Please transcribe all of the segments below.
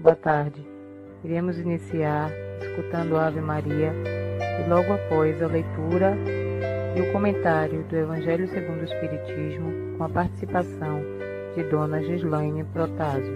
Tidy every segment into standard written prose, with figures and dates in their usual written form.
Boa tarde. Iremos iniciar escutando a Ave Maria e logo após a leitura e o comentário do Evangelho segundo o Espiritismo, com a participação de Dona Gislaine Protásio.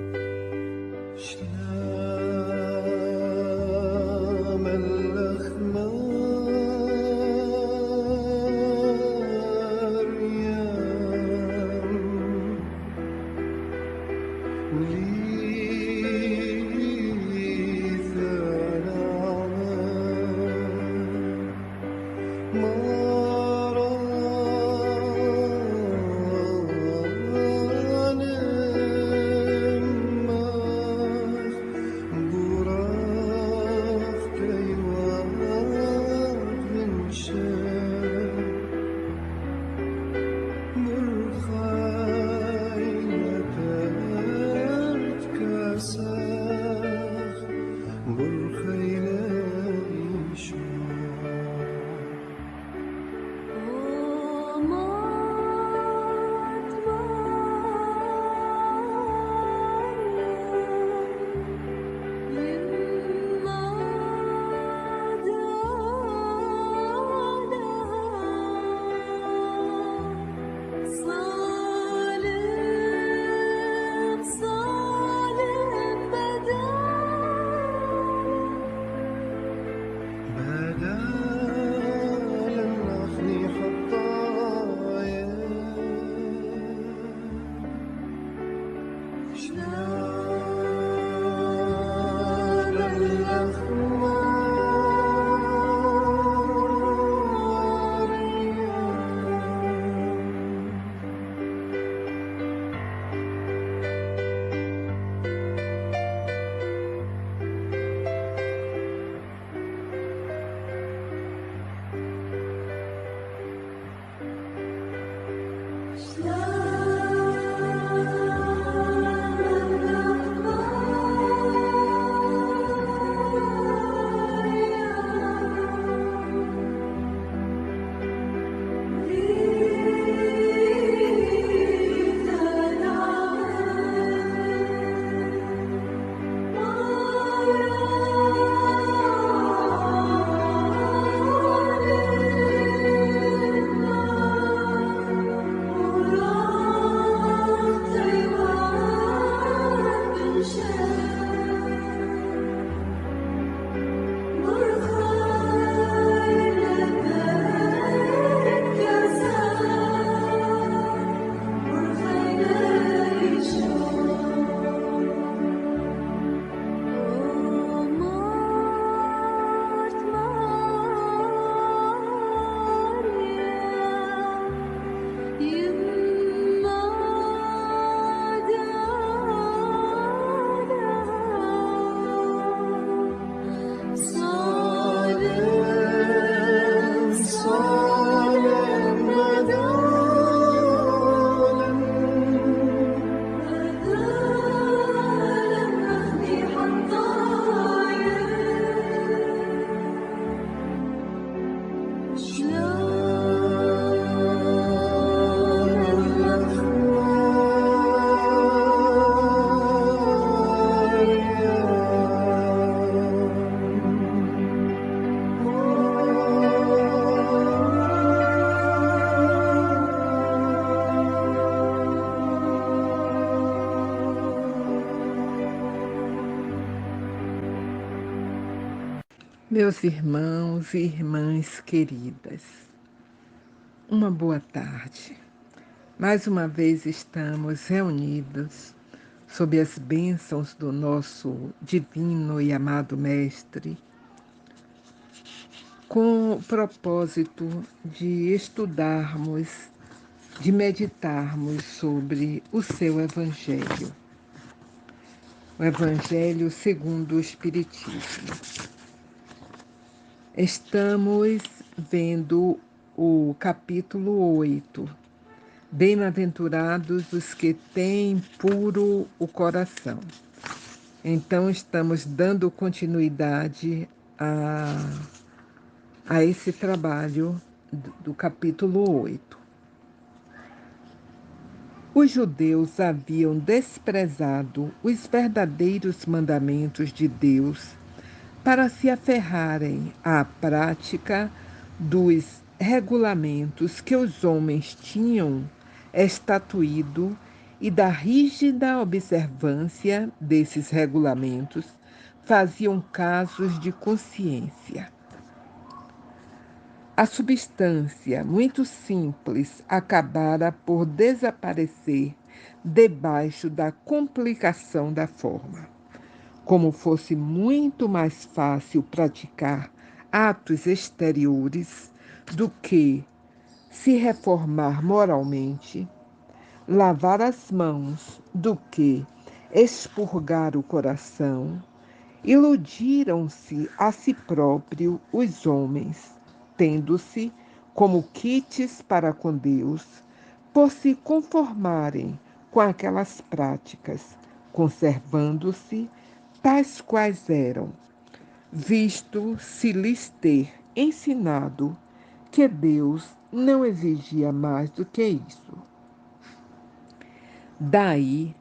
Meus irmãos e irmãs queridas, uma boa tarde. Mais uma vez estamos reunidos sob as bênçãos do nosso divino e amado Mestre, com o propósito de estudarmos, de meditarmos sobre o seu Evangelho, o Evangelho segundo o Espiritismo. Estamos vendo o capítulo 8. Bem-aventurados os que têm puro o coração. Então, estamos dando continuidade a esse trabalho do capítulo 8. Os judeus haviam desprezado os verdadeiros mandamentos de Deus para se aferrarem à prática dos regulamentos que os homens tinham estatuído e da rígida observância desses regulamentos faziam casos de consciência. A substância, muito simples, acabara por desaparecer debaixo da complicação da forma. Como fosse muito mais fácil praticar atos exteriores do que se reformar moralmente, lavar as mãos do que expurgar o coração, iludiram-se a si próprio os homens, tendo-se como quites para com Deus, por se conformarem com aquelas práticas, conservando-se tais quais eram, visto se lhes ter ensinado que Deus não exigia mais do que isso. Daí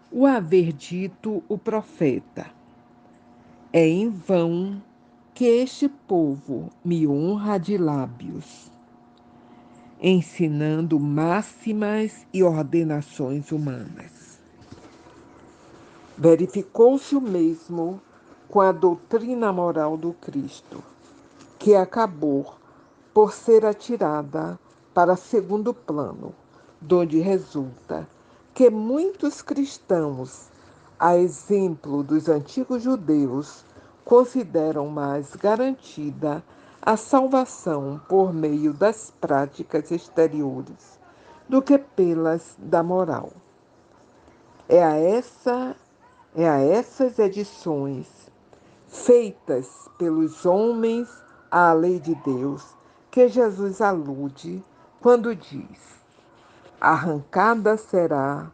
o haver dito o profeta: é em vão que este povo me honra de lábios, ensinando máximas e ordenações humanas. Verificou-se o mesmo com a doutrina moral do Cristo, que acabou por ser atirada para segundo plano, donde resulta que muitos cristãos, a exemplo dos antigos judeus, consideram mais garantida a salvação por meio das práticas exteriores do que pelas da moral. É a essas edições, feitas pelos homens à lei de Deus, que Jesus alude quando diz: arrancada será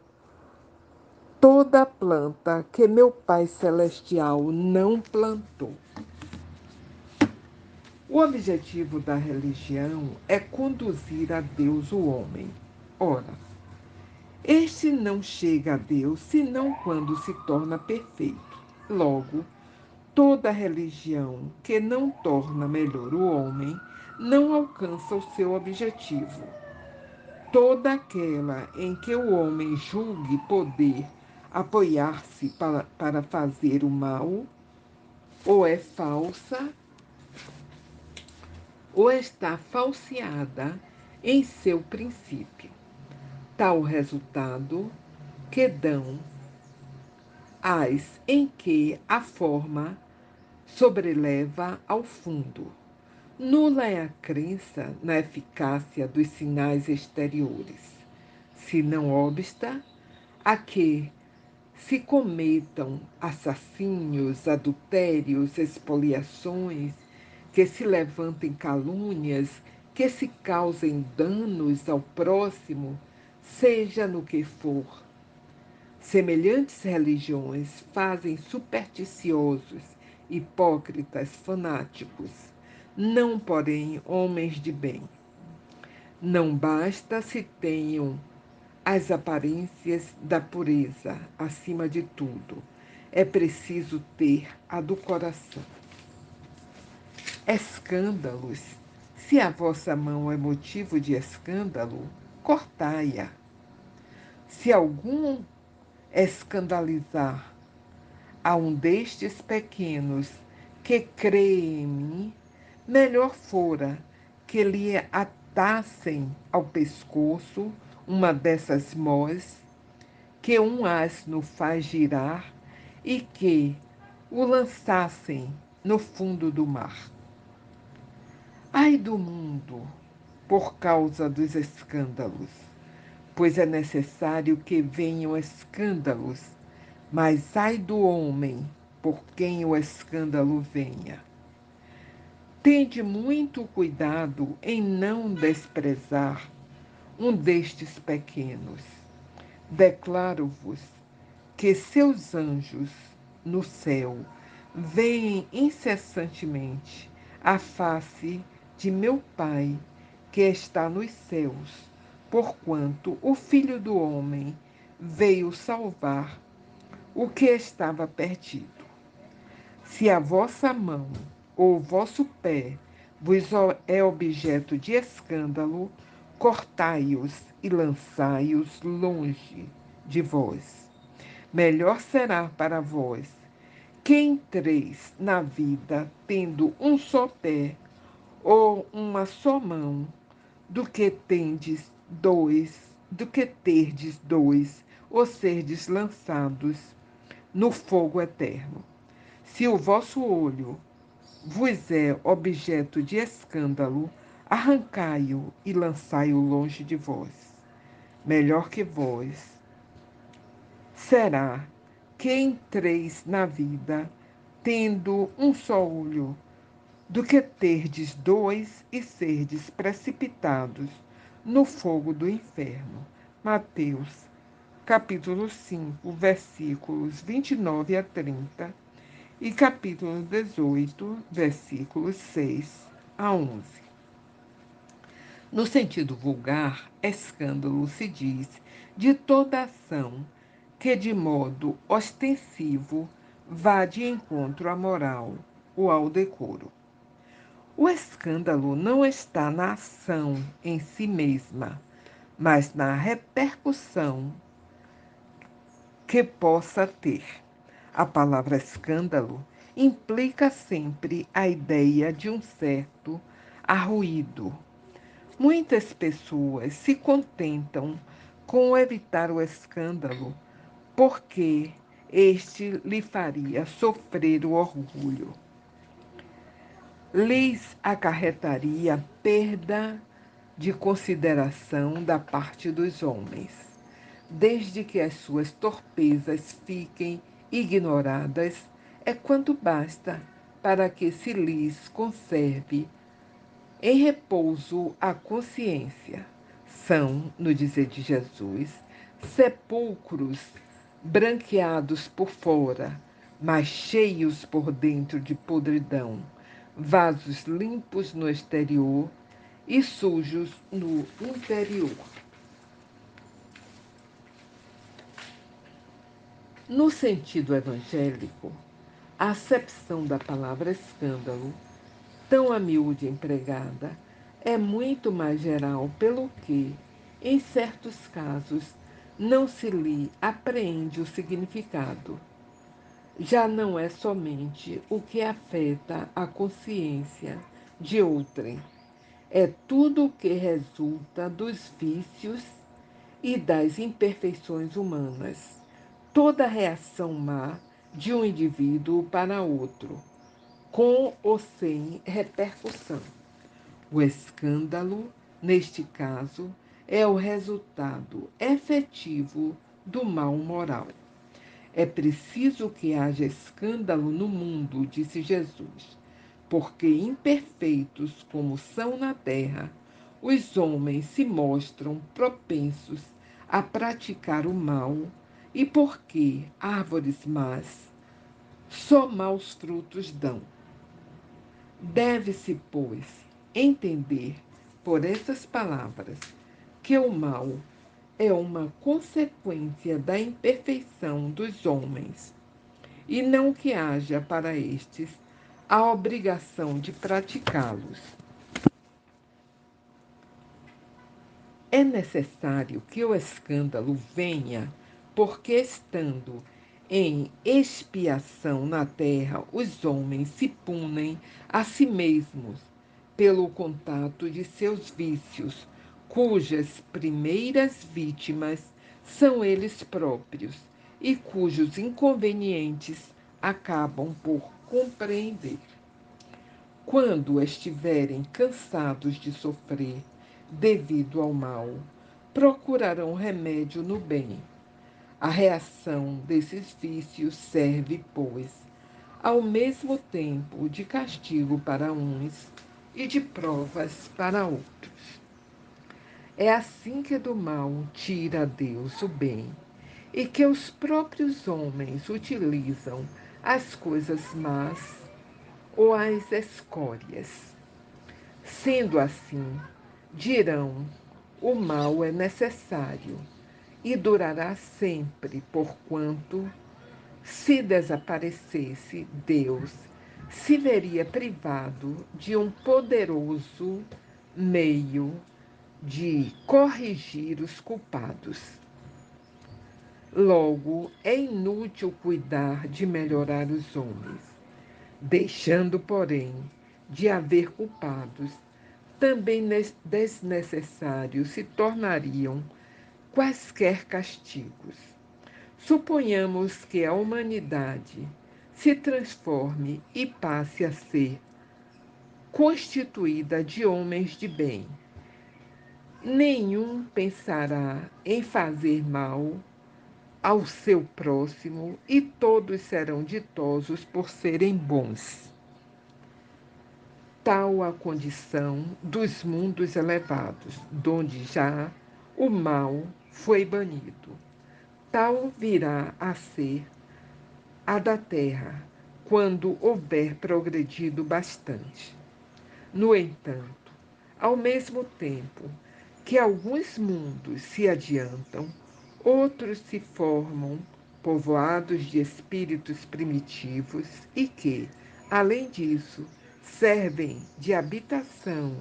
toda planta que meu Pai Celestial não plantou. O objetivo da religião é conduzir a Deus o homem. Ora, este não chega a Deus senão quando se torna perfeito. Logo, toda religião que não torna melhor o homem não alcança o seu objetivo. Toda aquela em que o homem julgue poder apoiar-se para fazer o mal, ou é falsa, ou está falseada em seu princípio. Tal resultado que dão as em que a forma sobreleva ao fundo. Nula é a crença na eficácia dos sinais exteriores, se não obsta a que se cometam assassínios, adultérios, expoliações, que se levantem calúnias, que se causem danos ao próximo, seja no que for. Semelhantes religiões fazem supersticiosos, hipócritas, fanáticos, não, porém, homens de bem. Não basta se tenham as aparências da pureza acima de tudo. É preciso ter a do coração. Escândalos. Se a vossa mão é motivo de escândalo, cortai-a. Se algum escandalizar a um destes pequenos que crê em mim, melhor fora que lhe atassem ao pescoço uma dessas mós que um asno faz girar e que o lançassem no fundo do mar. Ai do mundo, por causa dos escândalos, pois é necessário que venham escândalos, mas ai do homem, por quem o escândalo venha. Tende muito cuidado em não desprezar um destes pequenos. Declaro-vos que seus anjos no céu veem incessantemente a face de meu Pai que está nos céus porquanto o Filho do Homem veio salvar o que estava perdido. Se a vossa mão ou o vosso pé vos é objeto de escândalo, cortai-os e lançai-os longe de vós. Melhor será para vós que entreis na vida tendo um só pé ou uma só mão, do que terdes dois, ou serdes lançados no fogo eterno. Se o vosso olho vos é objeto de escândalo, arrancai-o e lançai-o longe de vós. Melhor que vós será que entreis na vida tendo um só olho, do que terdes dois e serdes precipitados no fogo do inferno. Mateus, capítulo 5, versículos 29 a 30 e capítulo 18, versículos 6 a 11. No sentido vulgar, escândalo se diz de toda ação que, de modo ostensivo, vá de encontro à moral ou ao decoro. O escândalo não está na ação em si mesma, mas na repercussão que possa ter. A palavra escândalo implica sempre a ideia de um certo arruído. Muitas pessoas se contentam com evitar o escândalo porque este lhe faria sofrer o orgulho. Lhes acarretaria perda de consideração da parte dos homens, desde que as suas torpezas fiquem ignoradas, é quanto basta para que se lhes conserve em repouso a consciência. São, no dizer de Jesus, sepulcros branqueados por fora, mas cheios por dentro de podridão, vasos limpos no exterior e sujos no interior. No sentido evangélico, a acepção da palavra escândalo, tão a miúde empregada, é muito mais geral, pelo que, em certos casos, não se lhe apreende o significado. Já não é somente o que afeta a consciência de outrem, é tudo o que resulta dos vícios e das imperfeições humanas, toda reação má de um indivíduo para outro, com ou sem repercussão. O escândalo, neste caso, é o resultado efetivo do mal moral. É preciso que haja escândalo no mundo, disse Jesus, porque imperfeitos como são na terra, os homens se mostram propensos a praticar o mal e porque árvores más só maus frutos dão. Deve-se, pois, entender por essas palavras que o mal é uma consequência da imperfeição dos homens, e não que haja para estes a obrigação de praticá-los. É necessário que o escândalo venha, porque estando em expiação na terra, os homens se punem a si mesmos pelo contato de seus vícios, cujas primeiras vítimas são eles próprios e cujos inconvenientes acabam por compreender. Quando estiverem cansados de sofrer devido ao mal, procurarão remédio no bem. A reação desses vícios serve, pois, ao mesmo tempo de castigo para uns e de provas para outros. É assim que do mal tira Deus o bem, e que os próprios homens utilizam as coisas más ou as escórias. Sendo assim, dirão o mal é necessário e durará sempre, porquanto, se desaparecesse Deus, se veria privado de um poderoso meio de corrigir os culpados. Logo, é inútil cuidar de melhorar os homens, deixando, porém, de haver culpados, também desnecessários se tornariam quaisquer castigos. Suponhamos que a humanidade se transforme e passe a ser constituída de homens de bem. Nenhum pensará em fazer mal ao seu próximo e todos serão ditosos por serem bons. Tal a condição dos mundos elevados, donde já o mal foi banido. Tal virá a ser a da terra, quando houver progredido bastante. No entanto, ao mesmo tempo que alguns mundos se adiantam, outros se formam povoados de espíritos primitivos e que, além disso, servem de habitação,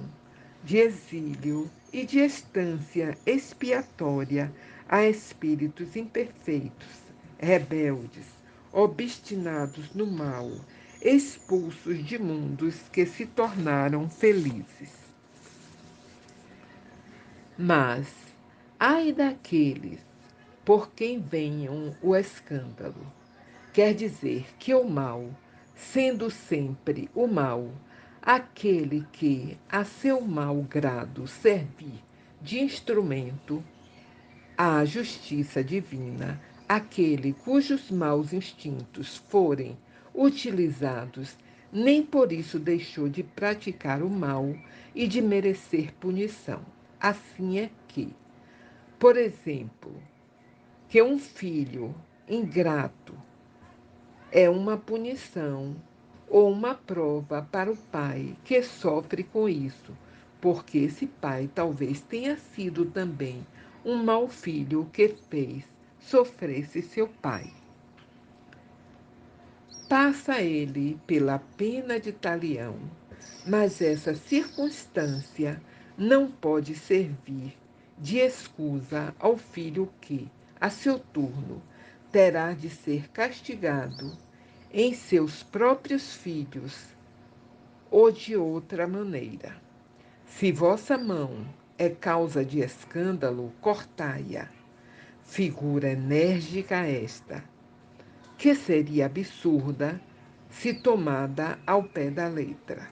de exílio e de estância expiatória a espíritos imperfeitos, rebeldes, obstinados no mal, expulsos de mundos que se tornaram felizes. Mas, ai daqueles por quem venham o escândalo, quer dizer que o mal, sendo sempre o mal, aquele que a seu mau grado servir de instrumento à justiça divina, aquele cujos maus instintos forem utilizados, nem por isso deixou de praticar o mal e de merecer punição. Assim é que, por exemplo, que um filho ingrato é uma punição ou uma prova para o pai que sofre com isso, porque esse pai talvez tenha sido também um mau filho que fez sofresse seu pai. Passa ele pela pena de talião, mas essa circunstância não pode servir de escusa ao filho que, a seu turno, terá de ser castigado em seus próprios filhos ou de outra maneira. Se vossa mão é causa de escândalo, cortai-a. Figura enérgica esta, que seria absurda se tomada ao pé da letra,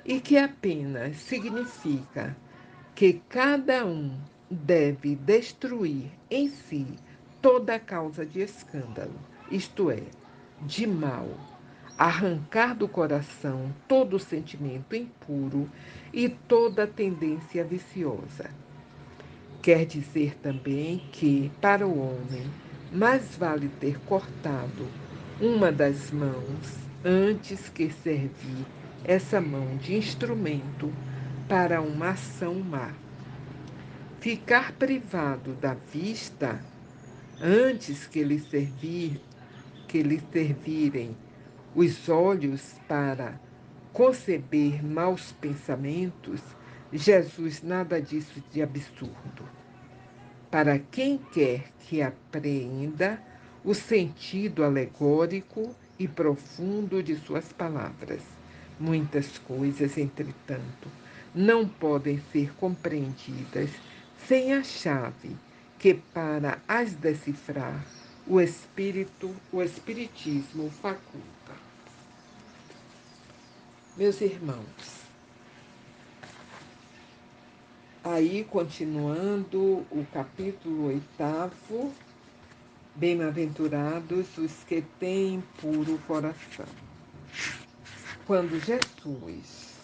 e que apenas significa que cada um deve destruir em si toda causa de escândalo, isto é, de mal, arrancar do coração todo sentimento impuro e toda tendência viciosa. Quer dizer também que, para o homem, mais vale ter cortado uma das mãos antes que servir essa mão de instrumento para uma ação má. Ficar privado da vista antes que lhe servirem os olhos para conceber maus pensamentos, Jesus nada disso de absurdo. Para quem quer que apreenda o sentido alegórico e profundo de suas palavras. Muitas coisas, entretanto, não podem ser compreendidas sem a chave que, para as decifrar, o Espiritismo faculta. Meus irmãos, aí continuando o capítulo 8º, bem-aventurados os que têm puro coração. Quando Jesus,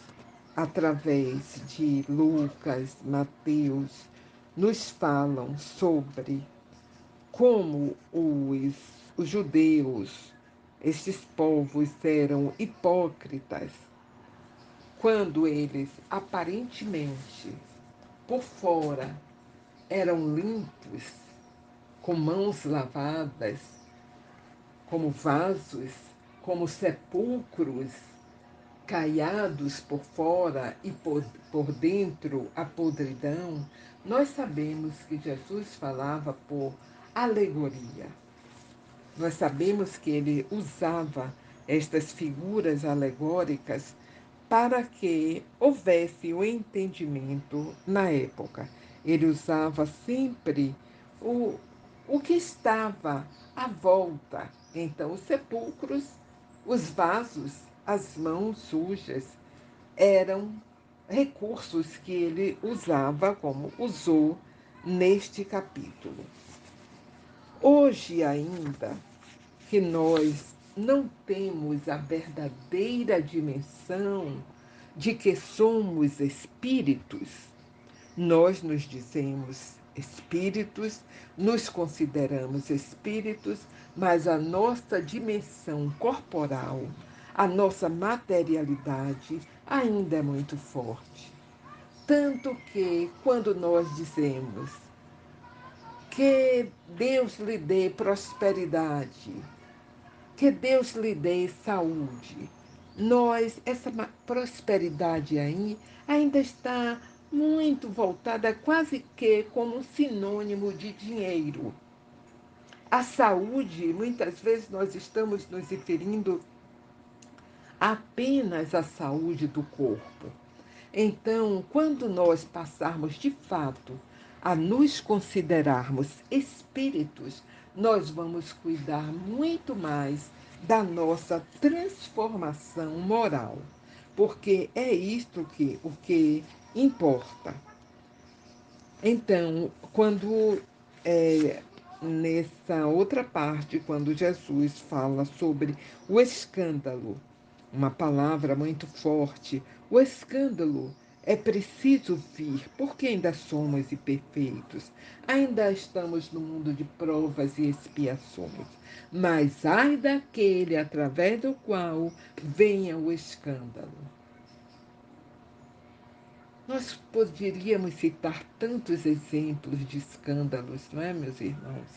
através de Lucas, Mateus, nos falam sobre como os judeus, estes povos eram hipócritas, quando eles aparentemente por fora eram limpos, com mãos lavadas, como vasos, como sepulcros, caiados por fora e por dentro a podridão, nós sabemos que Jesus falava por alegoria. Nós sabemos que ele usava estas figuras alegóricas para que houvesse o entendimento na época. Ele usava sempre o que estava à volta. Então, os sepulcros, os vasos, as mãos sujas, eram recursos que ele usava, como usou neste capítulo. Hoje ainda, que nós não temos a verdadeira dimensão de que somos espíritos, nós nos dizemos espíritos, nos consideramos espíritos, mas a nossa dimensão corporal, a nossa materialidade ainda é muito forte. Tanto que, quando nós dizemos que Deus lhe dê prosperidade, que Deus lhe dê saúde. Essa prosperidade aí ainda está muito voltada quase que como um sinônimo de dinheiro. A saúde, muitas vezes nós estamos nos referindo apenas à saúde do corpo. Então, quando nós passarmos de fato a nos considerarmos espíritos, nós vamos cuidar muito mais da nossa transformação moral, porque é isto o que importa. Então, nessa outra parte, quando Jesus fala sobre o escândalo, uma palavra muito forte, o escândalo é preciso vir, porque ainda somos imperfeitos, ainda estamos no mundo de provas e expiações. Mas ai daquele através do qual venha o escândalo. Nós poderíamos citar tantos exemplos de escândalos, não é, meus irmãos?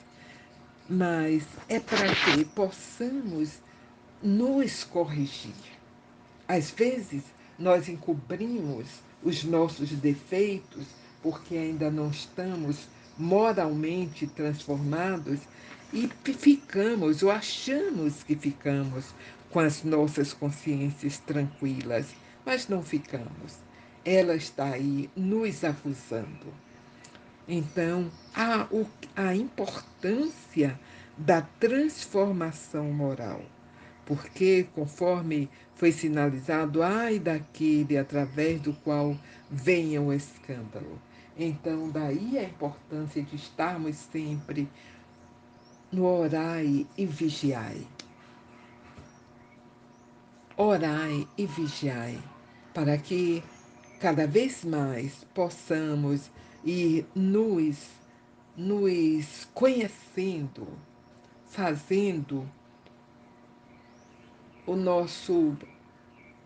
Mas é para que possamos nos corrigir. Às vezes, nós encobrimos os nossos defeitos porque ainda não estamos moralmente transformados e ficamos, ou achamos que ficamos, com as nossas consciências tranquilas, mas não ficamos. Ela está aí nos acusando. Então, a importância da transformação moral, porque, conforme foi sinalizado, ai daquele através do qual venha o escândalo. Então, daí a importância de estarmos sempre no orai e vigiai. Orai e vigiai, para que cada vez mais possamos ir nos conhecendo, fazendo o nosso,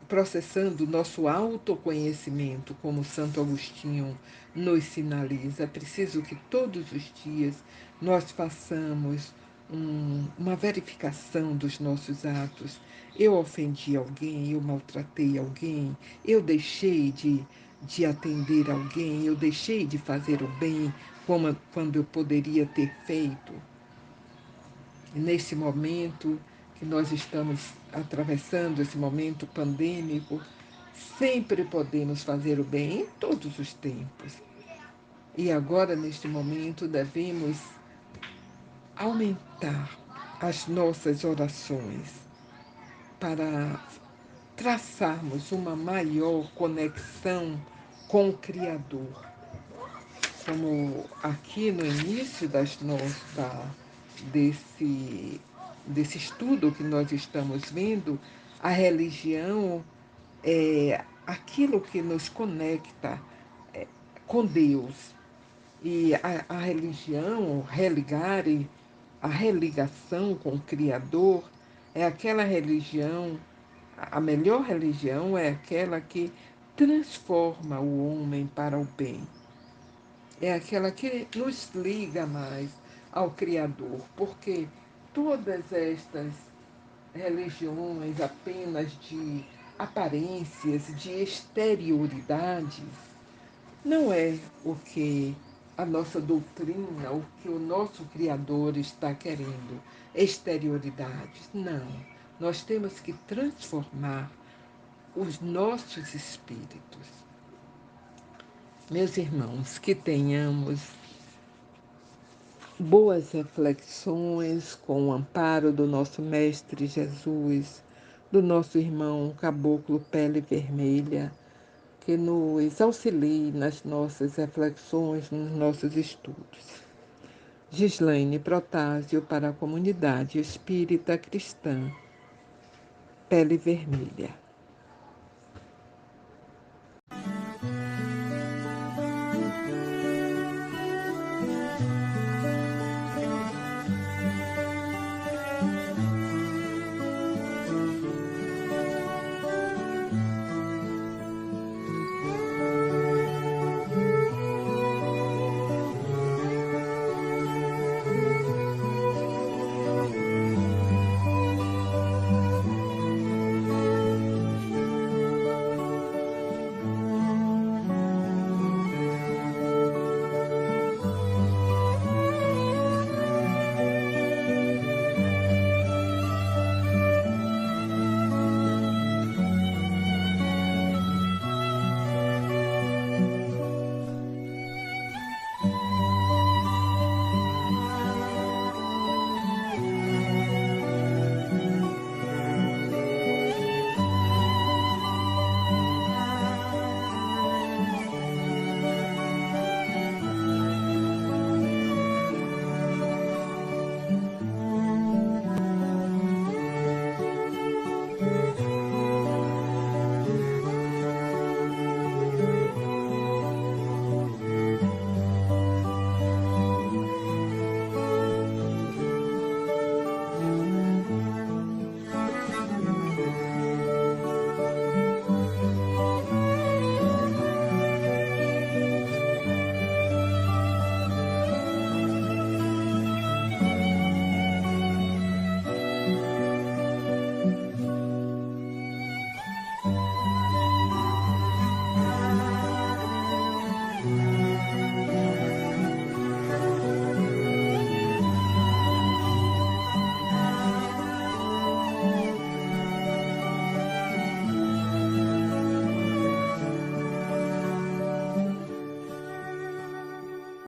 processando o nosso autoconhecimento, como Santo Agostinho nos sinaliza. É preciso que todos os dias nós façamos uma verificação dos nossos atos. Eu ofendi alguém, eu maltratei alguém, eu deixei de atender alguém, eu deixei de fazer o bem quando eu poderia ter feito. E nesse momento que nós estamos atravessando, esse momento pandêmico, sempre podemos fazer o bem em todos os tempos. E agora, neste momento, devemos aumentar as nossas orações para traçarmos uma maior conexão com o Criador. Como aqui no início desse, desse estudo que nós estamos vendo, a religião é aquilo que nos conecta com Deus. E a religião, religare, a religação com o Criador, é aquela religião, a melhor religião é aquela que transforma o homem para o bem. é aquela que nos liga mais ao Criador, porque todas estas religiões apenas de aparências, de exterioridades, não é o que a nossa doutrina, o que o nosso Criador está querendo, exterioridades. Não. Nós temos que transformar os nossos espíritos. Meus irmãos, que tenhamos boas reflexões com o amparo do nosso Mestre Jesus, do nosso irmão Caboclo Pele Vermelha, que nos auxilie nas nossas reflexões, nos nossos estudos. Gislaine Protásio para a Comunidade Espírita Cristã Pele Vermelha.